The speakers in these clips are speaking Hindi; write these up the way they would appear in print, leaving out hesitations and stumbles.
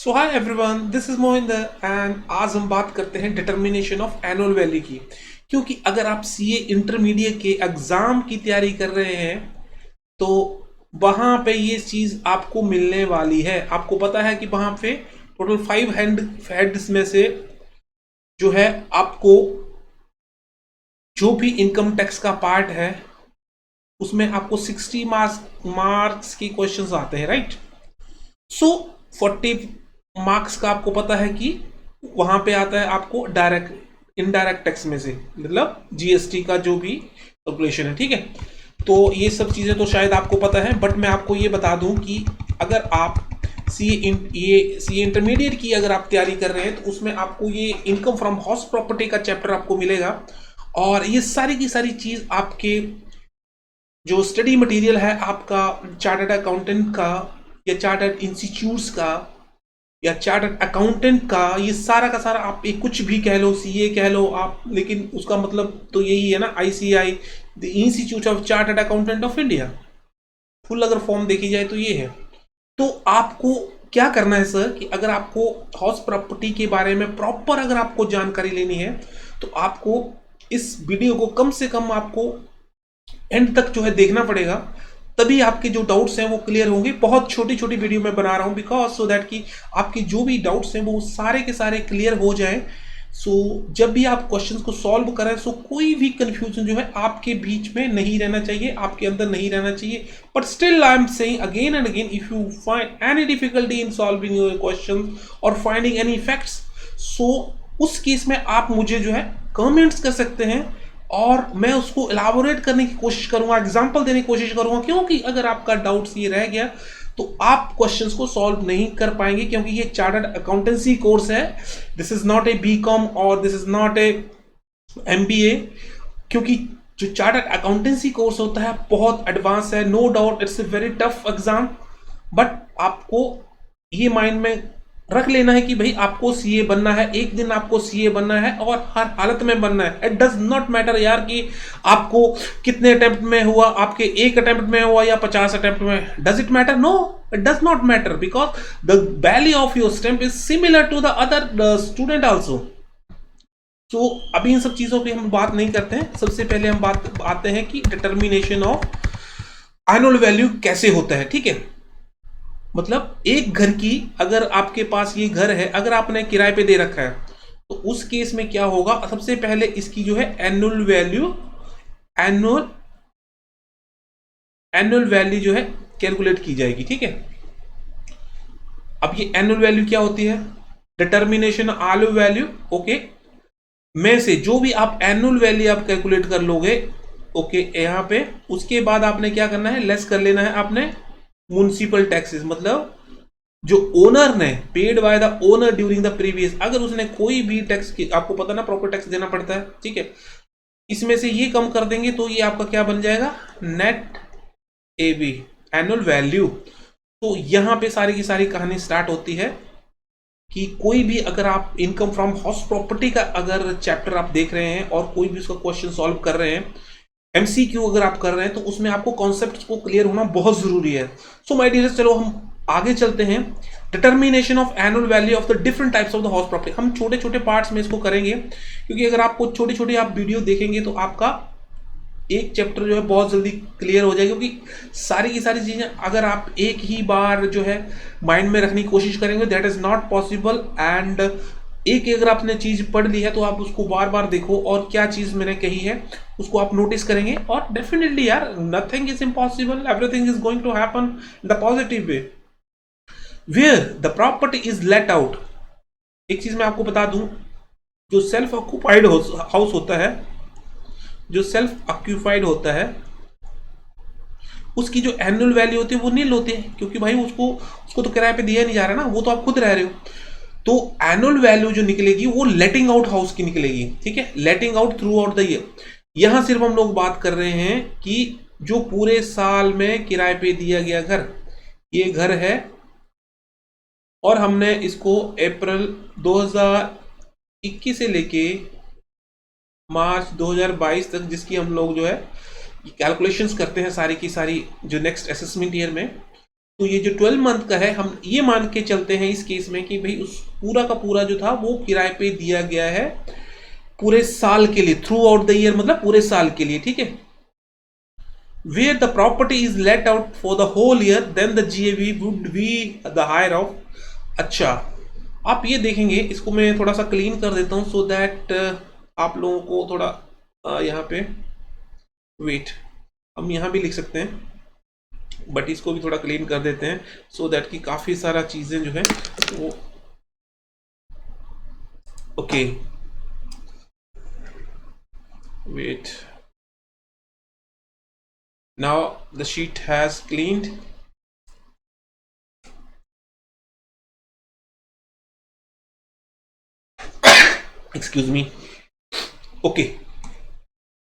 So hi everyone, this is Mohinder and आज हम बात करते हैं डिटर्मिनेशन ऑफ एनुअल वैल्यू की। क्योंकि अगर आप सीए इंटरमीडिएट के एग्जाम की तैयारी कर रहे हैं तो वहां पे ये चीज आपको मिलने वाली है। आपको पता है कि वहां पे टोटल 5 हेड्स में से जो है आपको जो भी इनकम टैक्स का पार्ट है उसमें आपको 60 मार्क्स की क्वेश्चंस आते हैं, राइट। सो 40 मार्क्स का आपको पता है कि वहां पे आता है आपको डायरेक्ट इनडायरेक्ट टैक्स में से, मतलब जीएसटी का जो भी कैलकुलेशन है, ठीक है। तो ये सब चीजें तो शायद आपको पता है, बट मैं आपको ये बता दूं कि अगर आप सीए इंटरमीडिएट की अगर आप तैयारी कर रहे हैं तो उसमें आपको ये इनकम फ्रॉम हाउस प्रॉपर्टी का चैप्टर आपको मिलेगा। और ये सारी की सारी चीज आपके जो स्टडी मटेरियल है आपका चार्टर्ड अकाउंटेंट का या चार्टर्ड इंस्टीट्यूट्स का या चार्टर्ड अकाउंटेंट का, ये सारा का सारा आप एक कुछ भी कह लो, सीए कह लो आप, लेकिन उसका मतलब तो यही है ना, ICI, the institute of chartered accountant of India. Full अगर फॉर्म देखी जाए तो ये है। तो आपको क्या करना है सर कि अगर आपको हाउस प्रॉपर्टी के बारे में प्रॉपर अगर आपको जानकारी लेनी है तो आपको इस वीडियो को कम से कम आपको एंड तक जो है देखना पड़ेगा, तभी आपके जो डाउट्स हैं वो क्लियर होंगे। बहुत छोटी छोटी वीडियो मैं बना रहा हूं बिकॉज सो दैट कि आपकी जो भी डाउट्स हैं वो सारे के सारे क्लियर हो जाए। सो जब भी आप क्वेश्चंस को सॉल्व करें सो कोई भी कंफ्यूजन जो है आपके बीच में नहीं रहना चाहिए, आपके अंदर नहीं रहना चाहिए। But still I am saying again and again, if you find any difficulty in solving your question और फाइंडिंग एनी फैक्ट्स, सो उस केस में आप मुझे जो है कमेंट्स कर सकते हैं और मैं उसको इलाबोरेट करने की कोशिश करूंगा, एग्जांपल देने की कोशिश करूंगा। क्योंकि अगर आपका डाउट्स ये रह गया तो आप क्वेश्चंस को सॉल्व नहीं कर पाएंगे, क्योंकि ये चार्टर्ड अकाउंटेंसी कोर्स है। This is not a BCom और this is not a MBA. क्योंकि जो चार्टर्ड अकाउंटेंसी कोर्स होता है बहुत एडवांस है, no doubt it's a very tough exam. But आपको ये माइंड में रख लेना है कि भाई आपको सीए बनना है, एक दिन आपको सीए बनना है और हर हालत में बनना है। इट डज नॉट मैटर यार कि आपको कितने अटेम्प्ट में हुआ, आपके एक अटेम्प्ट में हुआ या 50 अटेम्प्ट में। Does it matter? No, it does not matter because the value of your stamp is similar to the other student also. तो अभी इन सब चीजों की हम बात नहीं करते हैं। सबसे पहले हम बात आते हैं कि डिटर्मिनेशन ऑफ एनुअल वैल्यू कैसे होता है, ठीक है। मतलब एक घर की, अगर आपके पास ये घर है, अगर आपने किराए पे दे रखा है तो उस केस में क्या होगा, सबसे पहले इसकी जो है annual value annual annual value जो है कैलकुलेट की जाएगी, ठीक है। अब ये एनुअल वैल्यू क्या होती है? डिटर्मिनेशन एनुअल वैल्यू, ओके, में से जो भी आप एनुअल वैल्यू आप कैलकुलेट कर लोगे, ओके, यहां पे उसके बाद आपने क्या करना है, लेस कर लेना है आपने म्युनिसिपल टैक्सेस, मतलब जो ओनर ने paid by the owner during the previous, अगर उसने कोई भी टैक्स की, आपको पता ना प्रॉपर टैक्स देना पड़ता है, ठीक है, इसमें से ये कम कर देंगे तो ये आपका क्या बन जाएगा, नेट एबी, एनुअल वैल्यू। तो यहां पे सारी की सारी कहानी स्टार्ट होती है कि कोई भी अगर आप इनकम फ्रॉम हाउस प्रॉपर्टी का अगर चैप्टर आप देख रहे हैं और कोई भी उसका क्वेश्चन सॉल्व कर रहे हैं, एमसीक्यू अगर आप कर रहे हैं, तो उसमें आपको कॉन्सेप्ट को क्लियर होना बहुत जरूरी है। सो माय डियर, चलो हम आगे चलते हैं। Determination of annual value of the different types of the house property, हम छोटे छोटे पार्ट्स में इसको करेंगे, क्योंकि अगर आपको छोटी छोटी आप वीडियो देखेंगे तो आपका एक चैप्टर जो है बहुत जल्दी क्लियर हो जाएगा। क्योंकि सारी की सारी चीजें अगर आप एक ही बार जो है माइंड में रखने की कोशिश करेंगे, that is not possible. And एक अगर आपने चीज पढ़ ली है तो आप उसको बार बार देखो और क्या चीज मैंने कही है उसको आप नोटिस करेंगे, और डेफिनेटली यार nothing is impossible, everything is going to happen in the positive way where the property is let out. एक चीज मैं आपको बता दूं, जो सेल्फ ऑक्यूपाइड हाउस होता है, जो सेल्फ ऑक्यूपाइड होता है, उसकी जो एनुअल वैल्यू होती है वो नील होती है, क्योंकि भाई उसको उसको तो किराए पे दिया नहीं जा रहा ना, वो तो आप खुद रह रहे हो। तो एनुअल वैल्यू जो निकलेगी वो लेटिंग आउट हाउस की निकलेगी, ठीक है, लेटिंग out through out the year. यहां सिर्फ हम लोग बात कर रहे हैं कि जो पूरे साल में किराए पे दिया गया घर, ये घर है और हमने इसको अप्रैल 2021 से लेके मार्च 2022 तक, जिसकी हम लोग जो है कैलकुलेशंस करते हैं सारी की सारी जो नेक्स्ट असेसमेंट ईयर में, तो ये जो 12 मंथ का है, हम ये मान के चलते हैं इस केस में कि भाई उस पूरा का पूरा जो था वो किराए पे दिया गया है पूरे साल के लिए, थ्रू आउट द ईयर, मतलब पूरे साल के लिए, ठीक है। Where the property is let out for the whole year, then the GAV would be the higher of. अच्छा, आप ये देखेंगे, इसको मैं थोड़ा सा क्लीन कर देता हूँ सो दैट आप लोगों को थोड़ा यहाँ पे वेट, हम यहाँ भी लिख सकते हैं बट इसको भी थोड़ा क्लीन कर देते हैं सो दैट कि काफ़ी सारा चीज़ें जो है वो okay wait. Now the sheet has cleaned. Excuse me. Okay.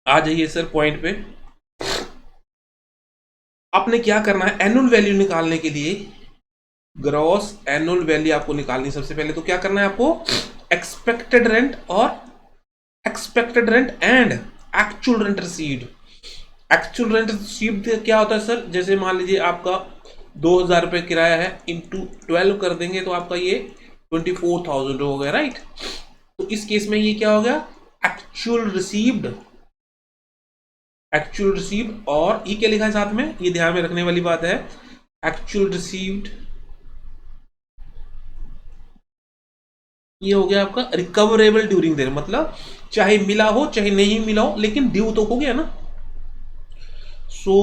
आ जाइए सर पॉइंट पे। आपने क्या करना है, एनुअल वैल्यू निकालने के लिए ग्रॉस एनुअल वैल्यू आपको निकालनी। सबसे पहले तो क्या करना है आपको, एक्सपेक्टेड रेंट और expected rent and actual rent received. Actual rent received क्या होता है सर, जैसे मान लीजिए आपका 2000 रुपये किराया है, इंटू 12 कर देंगे तो आपका ये 24,000 हो गया, राइट। तो इस केस में ये क्या हो गया, एक्चुअल रिसीव्ड। एक्चुअल रिसीव्ड और ये क्या लिखा है साथ में, ये ध्यान में रखने वाली बात है, एक्चुअल रिसीव्ड ये हो गया आपका रिकवरेबल ड्यूरिंग देयर, मतलब चाहे मिला हो चाहे नहीं मिला हो लेकिन ड्यू तो हो गया ना। सो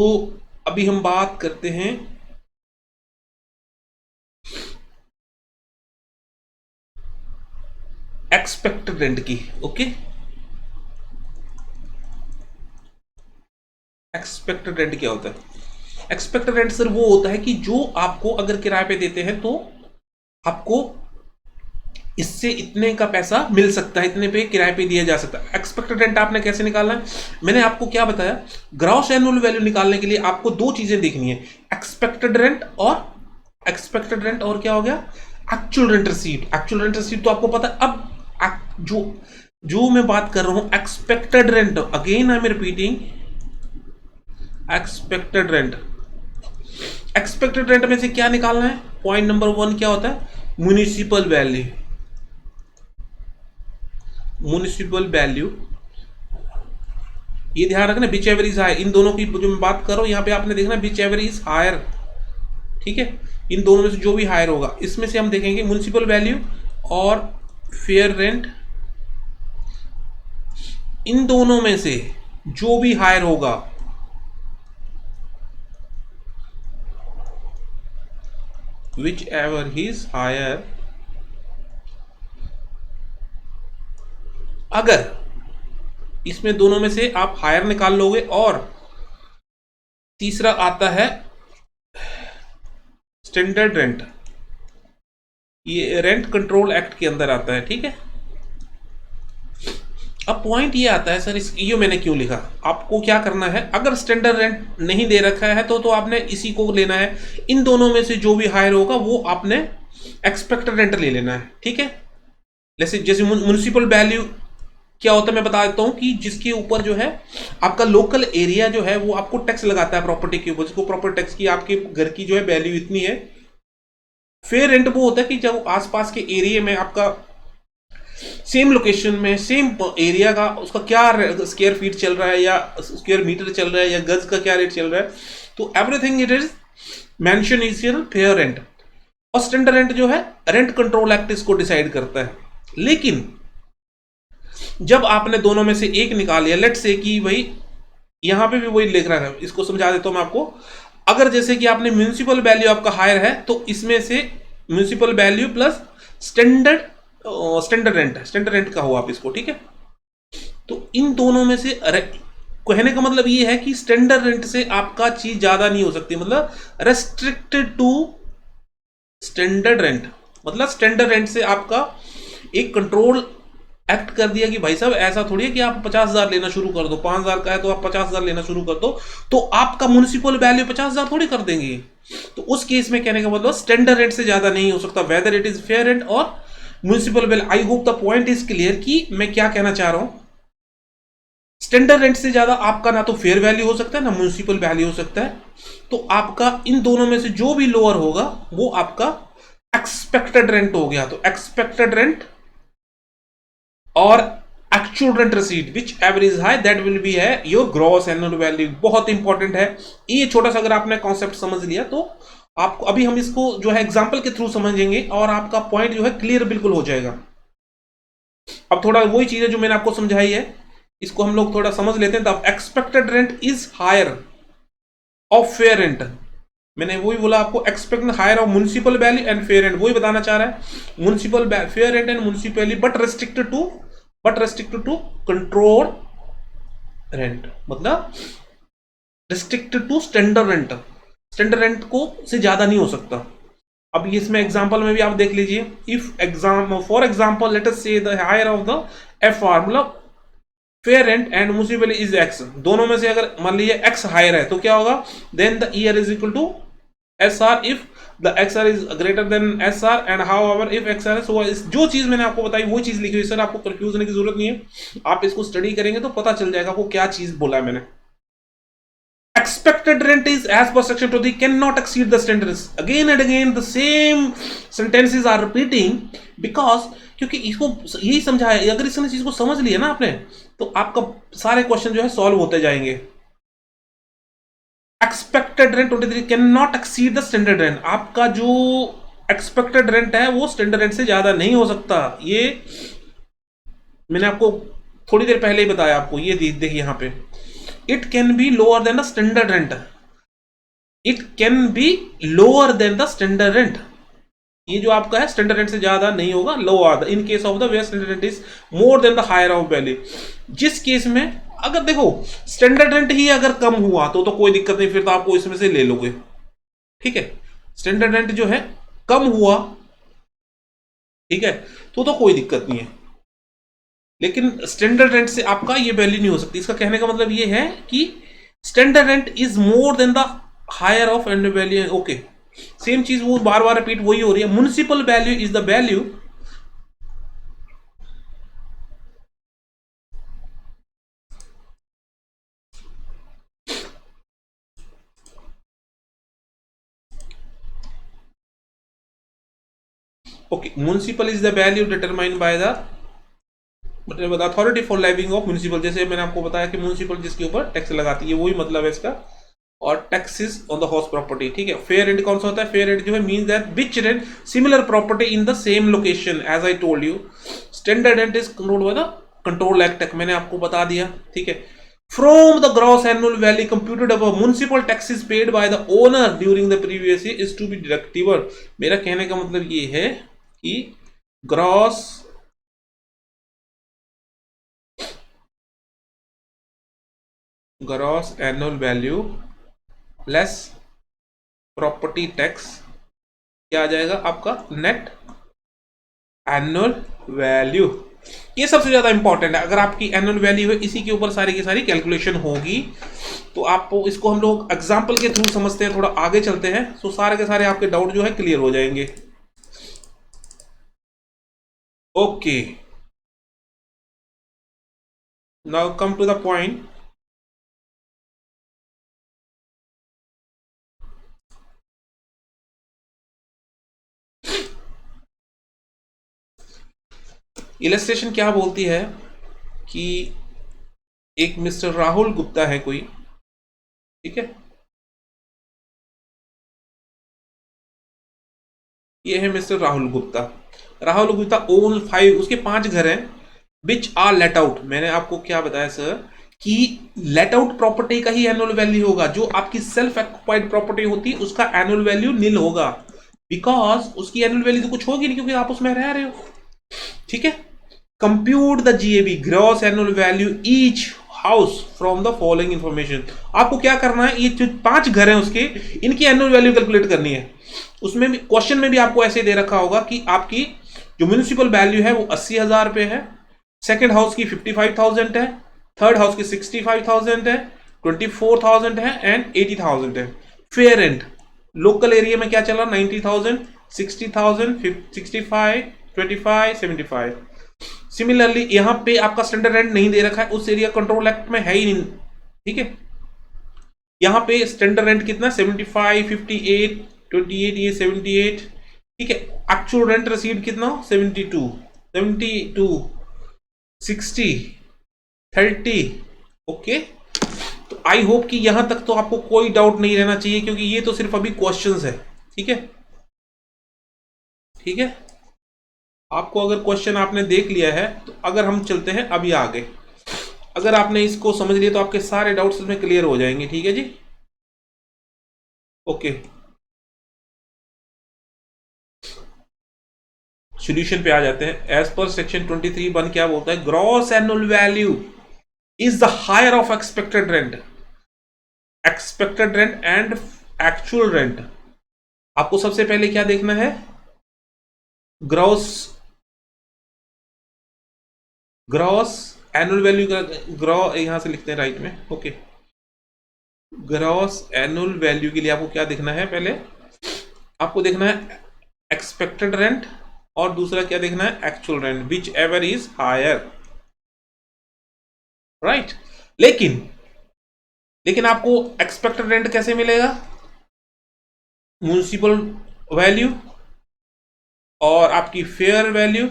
अभी हम बात करते हैं एक्सपेक्टेड रेंट की। ओके, एक्सपेक्टेड रेंट क्या होता है, एक्सपेक्टेड रेंट सर वो होता है कि जो आपको अगर किराए पे देते हैं तो आपको इससे इतने का पैसा मिल सकता है, इतने पे किराए पे दिया जा सकता है। एक्सपेक्टेड रेंट आपने कैसे निकालना है, मैंने आपको क्या बताया, ग्रॉस एनुअल वैल्यू निकालने के लिए आपको दो चीजें देखनी है, एक्सपेक्टेड रेंट और क्या हो गया, actual rent received. Actual rent received तो आपको पता है। अब जो मैं बात कर रहा हूं expected rent, again I am repeating, expected rent. Expected rent में से क्या निकालना है, पॉइंट नंबर 1 क्या होता है, म्युनिसिपल वैल्यू। म्युनिसिपल वैल्यू ये ध्यान रखना, विच एवर इज हायर, इन दोनों की जो मैं बात कर रहा हूं यहां पे आपने देखना विच एवर इज हायर, ठीक है। इन दोनों में से जो भी हायर होगा, इसमें से हम देखेंगे म्युनिसिपल वैल्यू और फेयर रेंट, इन दोनों में से जो भी हायर होगा विच एवर इज हायर, अगर इसमें दोनों में से आप हायर निकाल लोगे, और तीसरा आता है स्टैंडर्ड रेंट, ये रेंट कंट्रोल एक्ट के अंदर आता है, ठीक है। अब पॉइंट ये आता है सर, इस ये मैंने क्यों लिखा, आपको क्या करना है, अगर स्टैंडर्ड रेंट नहीं दे रखा है तो आपने इसी को लेना है, इन दोनों में से जो भी हायर होगा वो आपने एक्सपेक्टेड रेंट ले लेना है, ठीक है। जैसे म्युनिसिपल वैल्यू क्या होता है मैं बता देता हूं कि जिसके ऊपर जो है आपका लोकल एरिया जो है वो आपको टैक्स लगाता है प्रॉपर्टी के ऊपर, जिसको प्रॉपर्टी टैक्स की आपके घर की जो है वैल्यू इतनी है। फेयर रेंट वो होता है कि जब आसपास के एरिया में आपका सेम लोकेशन में सेम एरिया का उसका क्या स्क्वायर फीट चल रहा है या स्क्वायर मीटर चल रहा है या गज का क्या रेट चल रहा है, तो everything it is mention is here fair rent. और स्टैंडर्ड रेंट जो है रेंट कंट्रोल एक्ट इसको डिसाइड करता है। लेकिन जब आपने दोनों में से एक निकाल लिया, लेट से कि भाई यहां पे भी वही लिख रहा है, इसको समझा देता हूं मैं आपको। अगर जैसे कि आपने म्युनिसिपल वैल्यू आपका हायर है तो इसमें से municipal value plus standard rent का हो आप इसको, ठीक है। तो इन दोनों में से कहने का मतलब ये है कि स्टैंडर्ड रेंट से आपका चीज ज्यादा नहीं हो सकती, मतलब रेस्ट्रिक्टेड टू स्टैंडर्ड रेंट, मतलब स्टैंडर्ड रेंट से आपका एक कंट्रोल एक्ट कर दिया कि भाई साहब ऐसा थोड़ी है कि आप 50,000 लेना शुरू कर दो, 5,000 का है तो आप 50,000 लेना शुरू कर दो, तो आपका म्युनिसिपल वैल्यू 50,000 थोड़ी कर देंगे। तो उस केस में कहने का मतलब स्टैंडर्ड रेंट से ज्यादा नहीं हो सकता, whether it is fair rent और municipal value. I hope the point is clear कि मैं क्या कहना चाह रहा हूं। स्टैंडर्ड रेंट से ज्यादा आपका ना तो फेयर वैल्यू हो सकता है ना म्युनिसिपल वैल्यू हो सकता है, तो आपका इन दोनों में से जो भी लोअर होगा वो आपका एक्सपेक्टेड रेंट हो गया। तो एक्सपेक्टेड रेंट और actual rent receipt which ever is high that will be है योर ग्रॉस एनुअल वैल्यू। बहुत इंपॉर्टेंट है ये छोटा सा, अगर आपने कॉन्सेप्ट समझ लिया तो आपको, अभी हम इसको जो है एग्जांपल के थ्रू समझेंगे और आपका पॉइंट जो है क्लियर बिल्कुल हो जाएगा। अब थोड़ा वही चीज है जो मैंने आपको समझाई है, इसको हम लोग थोड़ा समझ लेते हैं। तब expected rent is higher of fair rent, मैंने वही बोला आपको, expect higher of municipal value and fair rent, वही बताना चाह रहा है। Municipal fair rent and municipal but restricted to control rent, मतलब restricted to standard rent, standard rent को से ज्यादा नहीं हो सकता। अब इसमें एग्जांपल में भी आप देख लीजिए, if exam for example let us say the higher of the FR, मतलब fair rent and municipal is X, दोनों में से अगर मान लीजिए एक्स हायर है तो क्या होगा, then the year is equal to S R if the X R is greater than S R and however if X R is, जो चीज मैंने आपको बताई वो चीज लिखी हुई सर, आपको कंफ्यूज होने की जरूरत नहीं है, आप इसको स्टडी करेंगे तो पता चल जाएगा आपको क्या चीज बोला है मैंने। Expected rent is as per section 20 cannot exceed the standards. Again and again the same sentences are repeating because क्योंकि इसको यही समझा है, अगर इसने चीज को समझ लिया ना आपने तो आपका सारे क्वेश्चन जो है सॉल्व होते जाएंगे। Expected rent 23 can not exceed the standard rent, आपका जो एक्सपेक्टेड रेंट है वो स्टैंडर्ड रेंट से ज्यादा नहीं हो सकता। ये मैंने आपको थोड़ी देर पहले ही बताया आपको, ये देखिए यहां पे, it can be lower than the standard rent, it can be lower than the standard rent, ये जो आपका है स्टैंडर्ड रेंट से ज्यादा नहीं होगा, lower in case of the where standard rent is more than the higher of value. जिस केस में अगर देखो स्टैंडर्ड रेंट ही अगर कम हुआ तो कोई दिक्कत नहीं, फिर तो आपको इसमें से ले लोगे, ठीक है। स्टैंडर्ड रेंट जो है कम हुआ, ठीक है, तो कोई दिक्कत नहीं है, लेकिन स्टैंडर्ड रेंट से आपका ये वैल्यू नहीं हो सकती। इसका कहने का मतलब ये है कि standard rent is more than the higher of annual value. Okay, same चीज वो बार बार रिपीट वही हो रही है। Municipal value is the value okay, municipal is the value determined by the authority for levying of municipal. जैसे मैंने आपको बताया कि म्युनिसिपल जिसके ऊपर टैक्स लगाती है, वही मतलब है इसका, और taxes on the house property, ठीक है। फेयर रेंट कौन सा होता है, फेयर रेंट जो है means that which rent similar property in the same location as I told you. Standard rent is controlled by the control act, मैंने आपको बता दिया, ठीक है। From the gross annual value computed above municipal taxes paid by the owner during the previous year is to be deductible. मेरा कहने का मतलब ये है कि gross annual value less property tax क्या आ जाएगा आपका, नेट एनुअल वैल्यू। ये सबसे ज्यादा इंपॉर्टेंट है। अगर आपकी एनुअल वैल्यू है, इसी के ऊपर सारी की सारी कैलकुलेशन होगी, तो आपको इसको हम लोग एग्जांपल के थ्रू समझते हैं, थोड़ा आगे चलते हैं, तो सारे के सारे आपके डाउट जो है क्लियर हो जाएंगे। Okay, now come to the point. Illustration क्या बोलती है कि एक मिस्टर राहुल गुप्ता है कोई, ठीक है, ये है मिस्टर राहुल गुप्ता। राहुल गुप्ता ओन 5, उसके 5 घर हैं, विच आर लेट आउट। मैंने आपको क्या बताया सर कि लेट आउट प्रॉपर्टी का ही एनुअल वैल्यू होगा, जो आपकी सेल्फ ऑक्युपाइड प्रॉपर्टी होती है उसका एनुअल वैल्यू नील होगा, बिकॉज उसकी एनुअल वैल्यू तो कुछ होगी नहीं क्योंकि आप उसमें रह रहे हो, ठीक है। Compute the GAB gross annual value each house from the following information. आपको क्या करना है, ये जो 5 घर हैं उसके, इनकी एनुअल वैल्यू कैलकुलेट करनी है। उसमें भी क्वेश्चन में भी आपको ऐसे दे रखा होगा कि आपकी जो म्युनिसिपल वैल्यू है वो 80,000 रुपए है, सेकेंड हाउस की 55,000 है, थर्ड हाउस की 65,000 है, 24,000 है एंड 80,000 है। फेयर रेंट लोकल एरिया में क्या चल रहा, 90,000, 60,000, 65, 25, 75, सिमिलरली यहां पे आपका स्टैंडर्ड रेंट नहीं दे रखा है, उस एरिया कंट्रोल एक्ट में है ही नहीं, ठीक है। यहां पे स्टैंडर्ड रेंट कितना 75, 58, 28, ये 78, ठीक है। एक्चुअल रेंट रिसीव्ड कितना 72, 72, 60, 30, ओके। तो आई होप कि यहां तक तो आपको कोई डाउट नहीं रहना चाहिए, क्योंकि ये तो सिर्फ अभी क्वेश्चंस है, ठीक है, ठीक है। आपको अगर क्वेश्चन आपने देख लिया है तो अगर हम चलते हैं अभी आगे, अगर आपने इसको समझ लिया तो आपके सारे डाउट्स इसमें क्लियर हो जाएंगे, ठीक है जी, ओके। सॉल्यूशन पे आ जाते हैं। एज पर सेक्शन 23(1) क्या बोलता है, gross annual value is the higher of expected rent, expected rent and actual rent. आपको सबसे पहले क्या देखना है, ग्रॉस, ग्रॉस एनुअल वैल्यू का यहां से लिखते हैं राइट में, ओके। ग्रॉस एनुअल वैल्यू के लिए आपको क्या देखना है, पहले आपको देखना है एक्सपेक्टेड रेंट और दूसरा क्या देखना है, actual rent, whichever is higher, right. लेकिन आपको एक्सपेक्टेड रेंट कैसे मिलेगा, म्युनिसिपल वैल्यू और आपकी फेयर वैल्यू,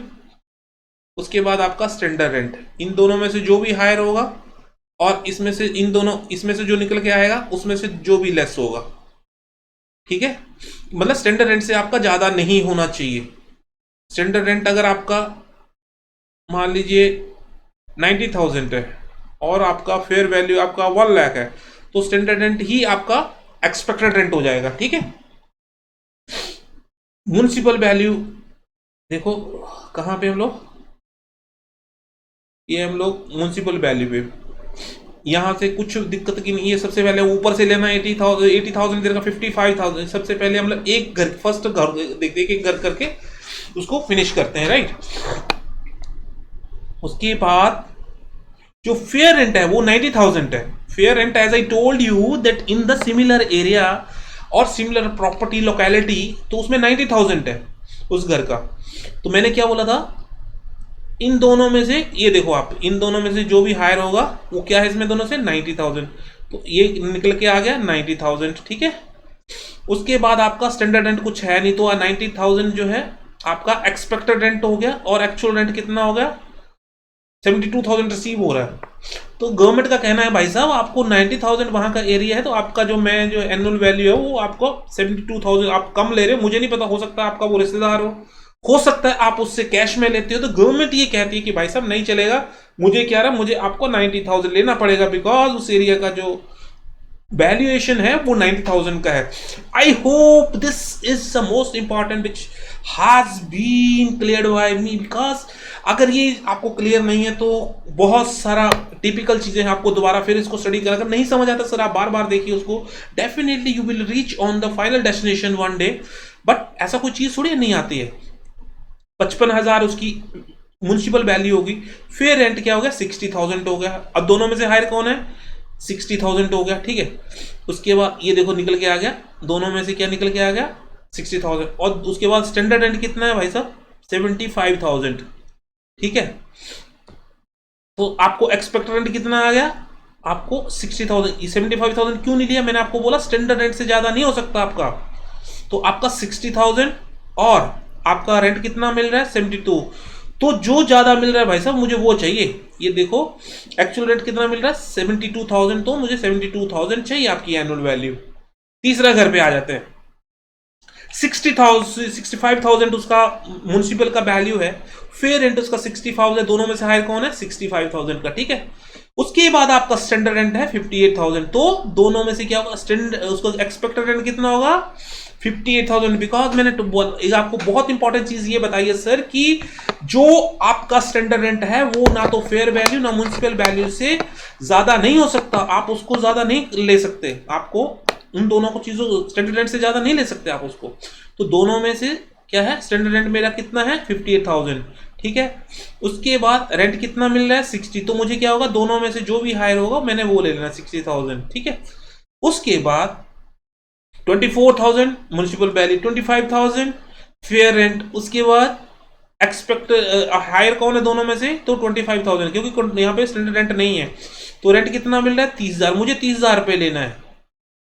उसके बाद आपका स्टैंडर्ड रेंट, इन दोनों में से जो भी हायर होगा और इसमें से इन दोनों, इसमें से जो निकल के आएगा उसमें से जो भी लेस होगा, ठीक है। मतलब स्टैंडर्ड रेंट से आपका ज्यादा नहीं होना चाहिए। स्टैंडर्ड रेंट अगर आपका मान लीजिए 90,000 है और आपका फेयर वैल्यू आपका 1 लाख है, तो स्टैंडर्ड रेंट ही आपका एक्सपेक्टेड रेंट हो जाएगा, ठीक है। म्युनिसिपल वैल्यू देखो कहां पे हम लोग, ये हम लोग म्युनिसिपल वैल्यू पे, यहां से कुछ दिक्कत की नहीं है। सबसे पहले ऊपर से लेना 80,000 देर का 55,000, सबसे पहले हम लोग एक घर, फर्स्ट घर देखते एक घर करके उसको फिनिश करते हैं, राइट। उसके बाद जो फेयर रेंट है वो 90,000 है। Fair rent as I told you that in the similar area और सिमिलर प्रॉपर्टी लोकेलिटी, तो उसमें 90,000 है उस घर का। तो मैंने क्या बोला था, इन दोनों में से, ये देखो आप, इन दोनों में से जो भी हायर होगा वो क्या है, इसमें दोनों से 90,000, तो ये निकल के आ गया 90,000, ठीक है। उसके बाद आपका स्टैंडर्ड रेंट कुछ है नहीं, तो 90,000 जो है आपका एक्सपेक्टेड रेंट हो गया, और एक्चुअल रेंट कितना हो गया 72,000 रिसीव हो रहा है। तो गवर्नमेंट का कहना है भाई साहब आपको 90,000 वहां का एरिया है, तो आपका जो मैं जो एनुअल वैल्यू है वो आपको 72,000 आप कम ले रहे हो। मुझे नहीं पता, हो सकता है आपका वो रिश्तेदार हो सकता है आप उससे कैश में लेते हो। तो गवर्नमेंट ये कहती है कि भाई साहब नहीं चलेगा, मुझे क्या रहा, मुझे आपको 90,000 लेना पड़ेगा, बिकॉज उस एरिया का जो वैल्यूएशन है वो 90,000 का है। I hope this is the most important which has been cleared by me, because अगर ये आपको क्लियर नहीं है तो बहुत सारा टिपिकल चीजें हैं, आपको दोबारा फिर इसको स्टडी कर, अगर नहीं समझ आता सर आप बार बार देखिए उसको, definitely you will reach on the final destination one day. But ऐसा कोई चीज थोड़ी नहीं आती है। 55,000 उसकी म्युनिसिपल वैल्यू होगी, फेयर रेंट क्या हो गया 60,000 हो गया। अब दोनों में से हायर कौन है, 60,000 हो गया, ठीक है। उसके बाद ये देखो निकल के आ गया, दोनों में से क्या निकल के आ गया 60,000, और उसके बाद स्टैंडर्ड रेंट कितना है भाई साहब 75,000, ठीक है। तो आपको एक्सपेक्टेड रेंट कितना आ गया, आपको 60,000, 75,000 क्यों नहीं लिया, मैंने आपको बोला स्टैंडर्ड रेंट से ज्यादा नहीं हो सकता आपका, तो आपका 60,000 और आपका रेंट कितना मिल रहा है 72, तो जो ज्यादा मिल रहा है भाई साहब मुझे वो चाहिए। ये देखो एक्चुअल रेंट कितना मिल रहा है 72,000, तो मुझे 72,000 चाहिए आपकी एनुअल वैल्यू। तीसरा घर पे आ जाते हैं, 60,000 65,000 उसका म्युनिसिपल का वैल्यू है, फेयर रेंट उसका 65,000, दोनों में से हायर कौन है 65,000 का, ठीक है। उसके बाद आपका स्टैंडर्ड रेंट है 58,000, तो दोनों में से क्या होगा स्टैंडर्ड, उसका एक्सपेक्टेड रेंट कितना होगा 58,000, बिकॉज मैंने तो आपको बहुत इंपॉर्टेंट चीज ये बताई है सर कि जो आपका स्टैंडर्ड रेंट है वो ना तो फेयर वैल्यू ना म्युनिसिपल वैल्यू से ज्यादा नहीं हो सकता, आप उसको ज्यादा नहीं ले सकते, आपको उन दोनों को चीजों स्टैंडर्ड रेंट से ज्यादा नहीं ले सकते आप उसको। तो दोनों में से क्या है स्टैंडर्ड रेंट मेरा कितना है 58,000, ठीक है। उसके बाद रेंट कितना मिल रहा है 60, तो मुझे क्या होगा दोनों में से जो भी हायर होगा मैंने वो ले लेना 60,000, ठीक है। उसके बाद 24,000 म्युनिसिपल वैल्यू, 25,000 फेयर रेंट, उसके बाद एक्सपेक्ट हायर कौन है दोनों में से? तो 25,000, क्योंकि यहाँ पे स्टैंडर्ड रेंट नहीं है। तो रेंट कितना मिल रहा है? 30,000। मुझे 30,000 रुपये लेना है।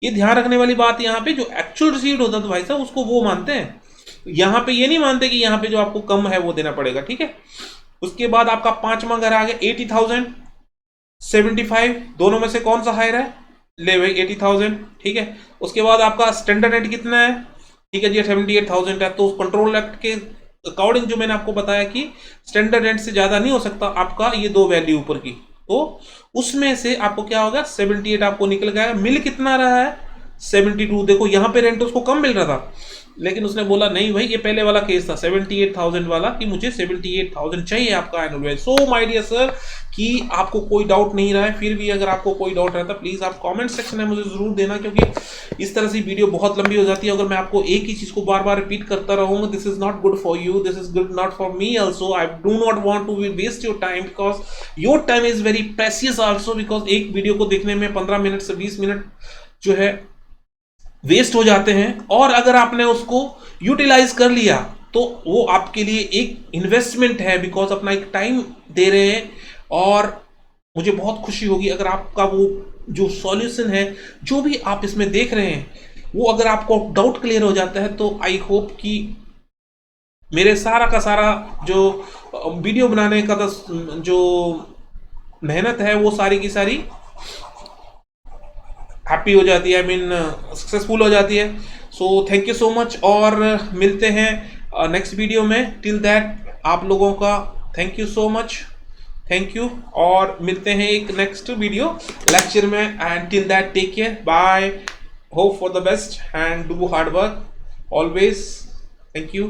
ये ध्यान रखने वाली बात यहाँ पे, जो एक्चुअल रिसीव्ड होता है तो भाई साहब उसको वो मानते हैं, यहाँ पे ये नहीं मानते कि यहाँ पे जो आपको कम है वो देना पड़ेगा, ठीक है। उसके बाद आपका पांचवा घर आ गया 80,000, 75, दोनों में से कौन सा हायर है? ले भाई 80,000, ठीक है। उसके बाद आपका स्टैंडर्ड रेंट कितना है? ठीक है जी 78,000 है। तो कंट्रोल एक्ट के अकॉर्डिंग जो मैंने आपको बताया कि स्टैंडर्ड रेंट से ज्यादा नहीं हो सकता आपका ये दो वैल्यू ऊपर की, तो उसमें से आपको क्या होगा? 78 आपको निकल गया। मिल कितना रहा है? 72। देखो यहाँ पे रेंट उसको कम मिल रहा था, लेकिन उसने बोला नहीं भाई, ये पहले वाला केस था 78,000 वाला कि मुझे 78,000 चाहिए आपका annual value. So my dear sir, कि आपको कोई डाउट नहीं रहा है, फिर भी अगर आपको कोई डाउट रहता है प्लीज आप कमेंट सेक्शन में मुझे जरूर देना, क्योंकि इस तरह से वीडियो बहुत लंबी हो जाती है अगर मैं आपको एक ही चीज को बार बार रिपीट करता रहूंगा। This is not good for you, this is good not for me also. I do not want to waste your time, because your time is very precious also, because एक वीडियो को देखने में 15 मिनट से 20 मिनट जो है वेस्ट हो जाते हैं, और अगर आपने उसको यूटिलाइज कर लिया तो वो आपके लिए एक इन्वेस्टमेंट है, बिकॉज अपना एक टाइम दे रहे हैं। और मुझे बहुत खुशी होगी अगर आपका वो जो सॉल्यूशन है, जो भी आप इसमें देख रहे हैं, वो अगर आपको डाउट क्लियर हो जाता है, तो आई होप कि मेरे सारा का सारा जो वीडियो बनाने का जो मेहनत है वो सारी की सारी हैप्पी हो जाती है, आई मीन सक्सेसफुल हो जाती है। So thank you so much, और मिलते हैं नेक्स्ट वीडियो में। टिल दैट आप लोगों का thank you so much, thank you, और मिलते हैं एक नेक्स्ट वीडियो लेक्चर में। And till that take care, bye, hope for the best and do hard work always. Thank you.